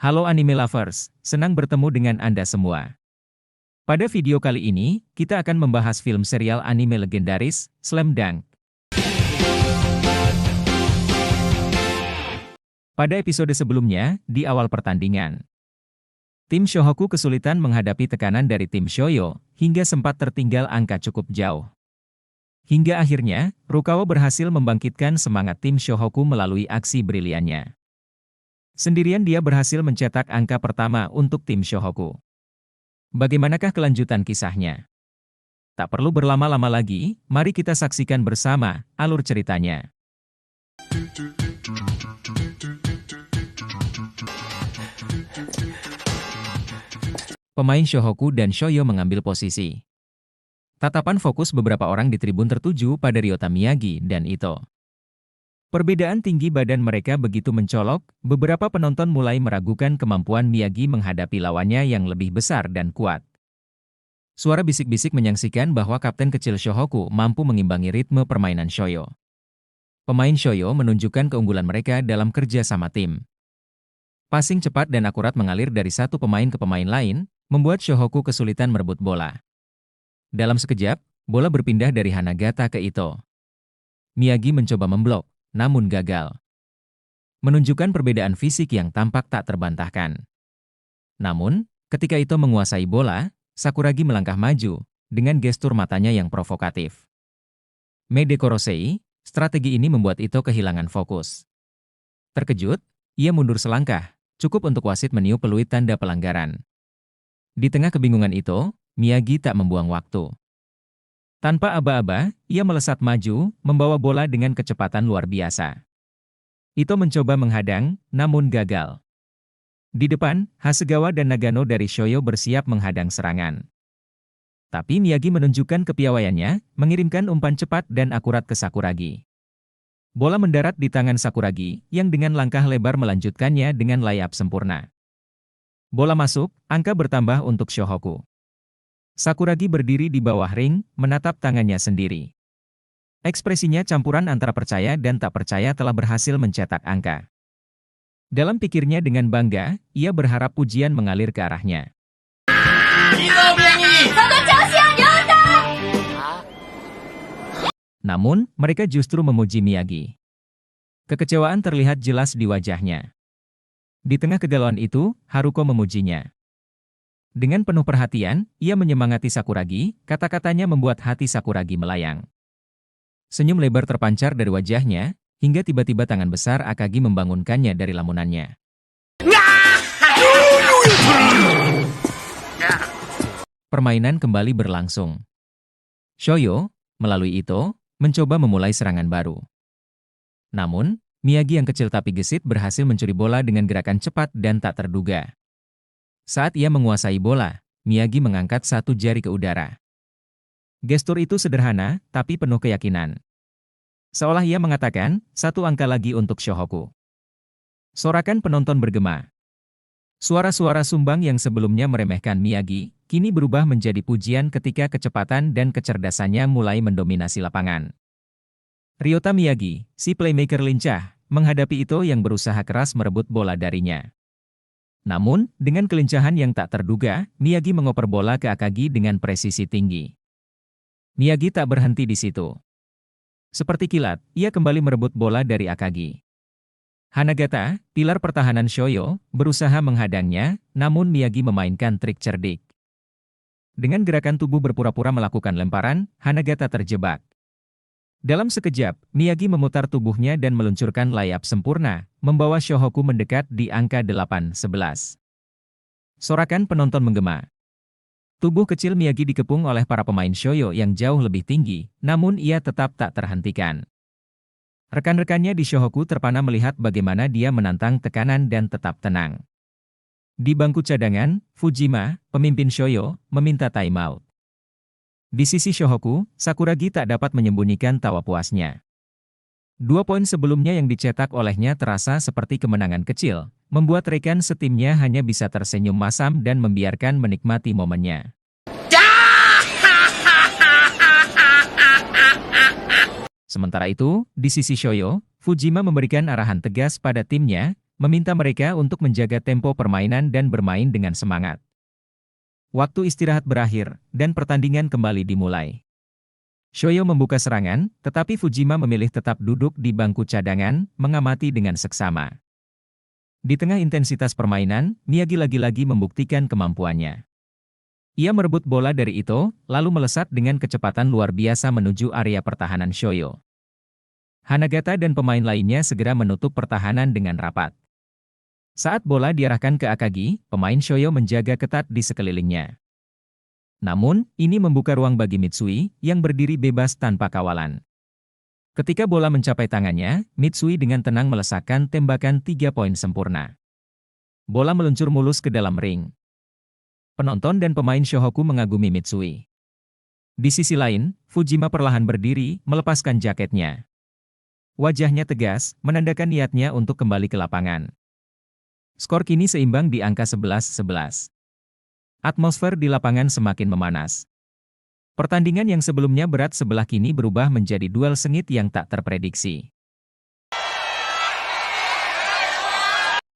Halo anime lovers, senang bertemu dengan Anda semua. Pada video kali ini, kita akan membahas film serial anime legendaris, Slam Dunk. Pada episode sebelumnya, di awal pertandingan, tim Shohoku kesulitan menghadapi tekanan dari tim Shoyo, hingga sempat tertinggal angka cukup jauh. Hingga akhirnya, Rukawa berhasil membangkitkan semangat tim Shohoku melalui aksi briliannya. Sendirian dia berhasil mencetak angka pertama untuk tim Shohoku. Bagaimanakah kelanjutan kisahnya? Tak perlu berlama-lama lagi, mari kita saksikan bersama alur ceritanya. Pemain Shohoku dan Shoyo mengambil posisi. Tatapan fokus beberapa orang di tribun tertuju pada Ryota Miyagi dan Ito. Perbedaan tinggi badan mereka begitu mencolok, beberapa penonton mulai meragukan kemampuan Miyagi menghadapi lawannya yang lebih besar dan kuat. Suara bisik-bisik menyaksikan bahwa kapten kecil Shohoku mampu mengimbangi ritme permainan Shoyo. Pemain Shoyo menunjukkan keunggulan mereka dalam kerja sama tim. Passing cepat dan akurat mengalir dari satu pemain ke pemain lain, membuat Shohoku kesulitan merebut bola. Dalam sekejap, bola berpindah dari Hanagata ke Ito. Miyagi mencoba memblok, namun gagal. Menunjukkan perbedaan fisik yang tampak tak terbantahkan. Namun, ketika Ito menguasai bola, Sakuragi melangkah maju, dengan gestur matanya yang provokatif. Meide Korosei, strategi ini membuat Ito kehilangan fokus. Terkejut, ia mundur selangkah, cukup untuk wasit meniup peluit tanda pelanggaran. Di tengah kebingungan Ito, Miyagi tak membuang waktu. Tanpa aba-aba, ia melesat maju, membawa bola dengan kecepatan luar biasa. Ito mencoba menghadang, namun gagal. Di depan, Hasegawa dan Nagano dari Shoyo bersiap menghadang serangan. Tapi Miyagi menunjukkan kepiawaiannya, mengirimkan umpan cepat dan akurat ke Sakuragi. Bola mendarat di tangan Sakuragi, yang dengan langkah lebar melanjutkannya dengan layap sempurna. Bola masuk, angka bertambah untuk Shohoku. Sakuragi berdiri di bawah ring, menatap tangannya sendiri. Ekspresinya campuran antara percaya dan tak percaya telah berhasil mencetak angka. Dalam pikirnya dengan bangga, ia berharap pujian mengalir ke arahnya. Namun, mereka justru memuji Miyagi. Kekecewaan terlihat jelas di wajahnya. Di tengah kegalauan itu, Haruko memujinya. Dengan penuh perhatian, ia menyemangati Sakuragi, kata-katanya membuat hati Sakuragi melayang. Senyum lebar terpancar dari wajahnya, hingga tiba-tiba tangan besar Akagi membangunkannya dari lamunannya. Permainan kembali berlangsung. Shoyo, melalui Ito, mencoba memulai serangan baru. Namun, Miyagi yang kecil tapi gesit berhasil mencuri bola dengan gerakan cepat dan tak terduga. Saat ia menguasai bola, Miyagi mengangkat satu jari ke udara. Gestur itu sederhana, tapi penuh keyakinan. Seolah ia mengatakan, satu angka lagi untuk Shohoku. Sorakan penonton bergema. Suara-suara sumbang yang sebelumnya meremehkan Miyagi, kini berubah menjadi pujian ketika kecepatan dan kecerdasannya mulai mendominasi lapangan. Ryota Miyagi, si playmaker lincah, menghadapi Ito yang berusaha keras merebut bola darinya. Namun, dengan kelincahan yang tak terduga, Miyagi mengoper bola ke Akagi dengan presisi tinggi. Miyagi tak berhenti di situ. Seperti kilat, ia kembali merebut bola dari Akagi. Hanagata, pilar pertahanan Shoyo, berusaha menghadangnya, namun Miyagi memainkan trik cerdik. Dengan gerakan tubuh berpura-pura melakukan lemparan, Hanagata terjebak. Dalam sekejap, Miyagi memutar tubuhnya dan meluncurkan layap sempurna, membawa Shohoku mendekat di angka 8-11. Sorakan penonton menggema. Tubuh kecil Miyagi dikepung oleh para pemain Shoyo yang jauh lebih tinggi, namun ia tetap tak terhentikan. Rekan-rekannya di Shohoku terpana melihat bagaimana dia menantang tekanan dan tetap tenang. Di bangku cadangan, Fujima, pemimpin Shoyo, meminta timeout. Di sisi Shohoku, Sakuragi tak dapat menyembunyikan tawa puasnya. 2 poin sebelumnya yang dicetak olehnya terasa seperti kemenangan kecil, membuat rekan setimnya hanya bisa tersenyum masam dan membiarkan menikmati momennya. Sementara itu, di sisi Shoyo, Fujima memberikan arahan tegas pada timnya, meminta mereka untuk menjaga tempo permainan dan bermain dengan semangat. Waktu istirahat berakhir, dan pertandingan kembali dimulai. Shoyo membuka serangan, tetapi Fujima memilih tetap duduk di bangku cadangan, mengamati dengan seksama. Di tengah intensitas permainan, Miyagi lagi-lagi membuktikan kemampuannya. Ia merebut bola dari Ito, lalu melesat dengan kecepatan luar biasa menuju area pertahanan Shoyo. Hanagata dan pemain lainnya segera menutup pertahanan dengan rapat. Saat bola diarahkan ke Akagi, pemain Shoyo menjaga ketat di sekelilingnya. Namun, ini membuka ruang bagi Mitsui, yang berdiri bebas tanpa kawalan. Ketika bola mencapai tangannya, Mitsui dengan tenang melesakkan tembakan 3 poin sempurna. Bola meluncur mulus ke dalam ring. Penonton dan pemain Shohoku mengagumi Mitsui. Di sisi lain, Fujima perlahan berdiri, melepaskan jaketnya. Wajahnya tegas, menandakan niatnya untuk kembali ke lapangan. Skor kini seimbang di angka 11-11. Atmosfer di lapangan semakin memanas. Pertandingan yang sebelumnya berat sebelah kini berubah menjadi duel sengit yang tak terprediksi.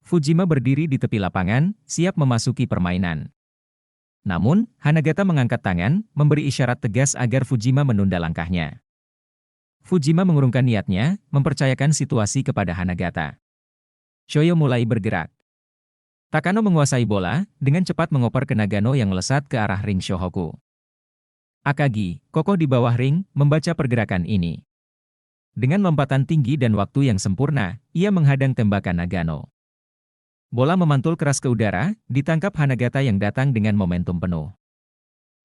Fujima berdiri di tepi lapangan, siap memasuki permainan. Namun, Hanagata mengangkat tangan, memberi isyarat tegas agar Fujima menunda langkahnya. Fujima mengurungkan niatnya, mempercayakan situasi kepada Hanagata. Shoyo mulai bergerak. Takano menguasai bola, dengan cepat mengoper ke Nagano yang melesat ke arah ring Shohoku. Akagi, kokoh di bawah ring, membaca pergerakan ini. Dengan lompatan tinggi dan waktu yang sempurna, ia menghadang tembakan Nagano. Bola memantul keras ke udara, ditangkap Hanagata yang datang dengan momentum penuh.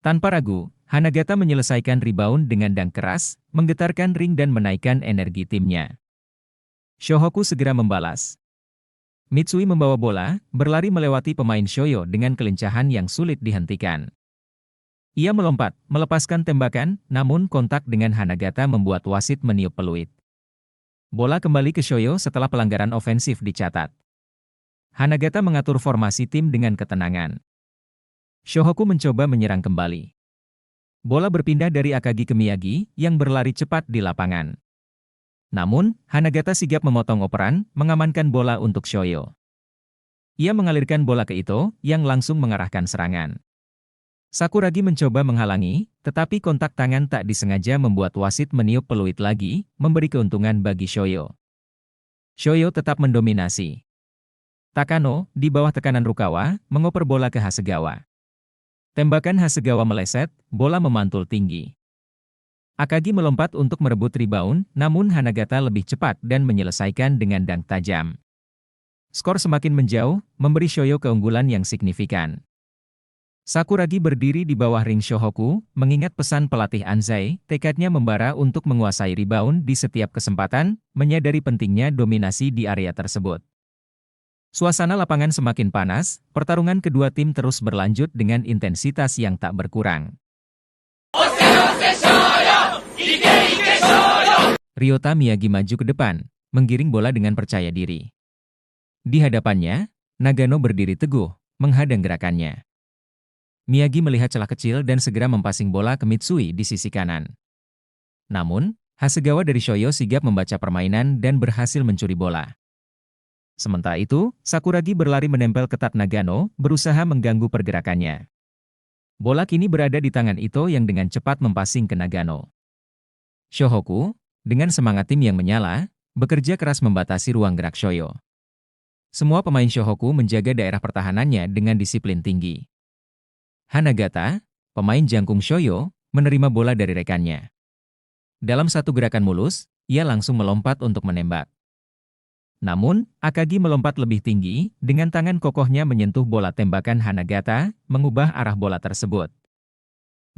Tanpa ragu, Hanagata menyelesaikan rebound dengan dang keras, menggetarkan ring dan menaikkan energi timnya. Shohoku segera membalas. Mitsui membawa bola, berlari melewati pemain Shoyo dengan kelincahan yang sulit dihentikan. Ia melompat, melepaskan tembakan, namun kontak dengan Hanagata membuat wasit meniup peluit. Bola kembali ke Shoyo setelah pelanggaran ofensif dicatat. Hanagata mengatur formasi tim dengan ketenangan. Shohoku mencoba menyerang kembali. Bola berpindah dari Akagi ke Miyagi, yang berlari cepat di lapangan. Namun, Hanagata sigap memotong operan, mengamankan bola untuk Shoyo. Ia mengalirkan bola ke Ito, yang langsung mengarahkan serangan. Sakuragi mencoba menghalangi, tetapi kontak tangan tak disengaja membuat wasit meniup peluit lagi, memberi keuntungan bagi Shoyo. Shoyo tetap mendominasi. Takano, di bawah tekanan Rukawa, mengoper bola ke Hasegawa. Tembakan Hasegawa meleset, bola memantul tinggi. Akagi melompat untuk merebut rebound, namun Hanagata lebih cepat dan menyelesaikan dengan dang tajam. Skor semakin menjauh, memberi Shoyo keunggulan yang signifikan. Sakuragi berdiri di bawah ring Shohoku, mengingat pesan pelatih Anzai, tekadnya membara untuk menguasai rebound di setiap kesempatan, menyadari pentingnya dominasi di area tersebut. Suasana lapangan semakin panas, pertarungan kedua tim terus berlanjut dengan intensitas yang tak berkurang. Ryota Miyagi maju ke depan, menggiring bola dengan percaya diri. Di hadapannya, Nagano berdiri teguh, menghadang gerakannya. Miyagi melihat celah kecil dan segera mempassing bola ke Mitsui di sisi kanan. Namun, Hasegawa dari Shoyo sigap membaca permainan dan berhasil mencuri bola. Sementara itu, Sakuragi berlari menempel ketat Nagano, berusaha mengganggu pergerakannya. Bola kini berada di tangan Ito yang dengan cepat mempassing ke Nagano. Shohoku, dengan semangat tim yang menyala, bekerja keras membatasi ruang gerak Shoyo. Semua pemain Shohoku menjaga daerah pertahanannya dengan disiplin tinggi. Hanagata, pemain jangkung Shoyo, menerima bola dari rekannya. Dalam satu gerakan mulus, ia langsung melompat untuk menembak. Namun, Akagi melompat lebih tinggi, dengan tangan kokohnya menyentuh bola tembakan Hanagata, mengubah arah bola tersebut.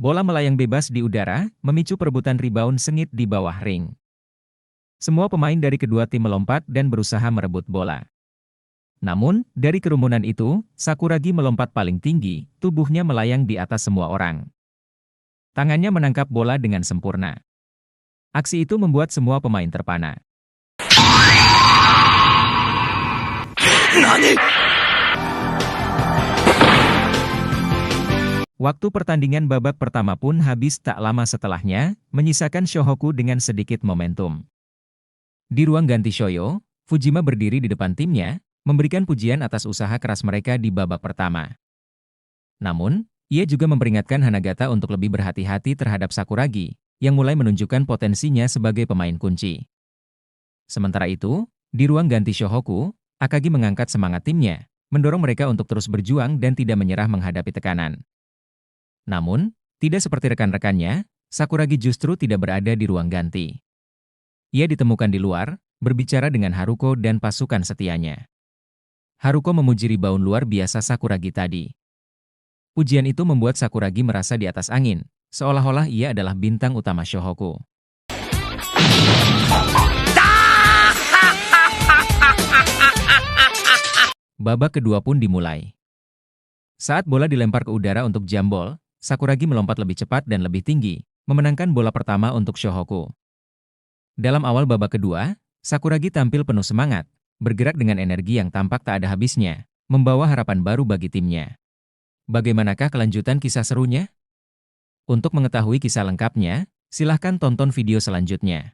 Bola melayang bebas di udara, memicu perebutan rebound sengit di bawah ring. Semua pemain dari kedua tim melompat dan berusaha merebut bola. Namun, dari kerumunan itu, Sakuragi melompat paling tinggi, tubuhnya melayang di atas semua orang. Tangannya menangkap bola dengan sempurna. Aksi itu membuat semua pemain terpana. Waktu pertandingan babak pertama pun habis tak lama setelahnya, menyisakan Shohoku dengan sedikit momentum. Di ruang ganti Shoyo, Fujima berdiri di depan timnya, memberikan pujian atas usaha keras mereka di babak pertama. Namun, ia juga memperingatkan Hanagata untuk lebih berhati-hati terhadap Sakuragi, yang mulai menunjukkan potensinya sebagai pemain kunci. Sementara itu, di ruang ganti Shohoku, Akagi mengangkat semangat timnya, mendorong mereka untuk terus berjuang dan tidak menyerah menghadapi tekanan. Namun, tidak seperti rekan-rekannya, Sakuragi justru tidak berada di ruang ganti. Ia ditemukan di luar, berbicara dengan Haruko dan pasukan setianya. Haruko memuji rebound luar biasa Sakuragi tadi. Pujian itu membuat Sakuragi merasa di atas angin, seolah-olah ia adalah bintang utama Shohoku. Babak kedua pun dimulai. Saat bola dilempar ke udara untuk jambol, Sakuragi melompat lebih cepat dan lebih tinggi, memenangkan bola pertama untuk Shohoku. Dalam awal babak kedua, Sakuragi tampil penuh semangat, bergerak dengan energi yang tampak tak ada habisnya, membawa harapan baru bagi timnya. Bagaimanakah kelanjutan kisah serunya? Untuk mengetahui kisah lengkapnya, silahkan tonton video selanjutnya.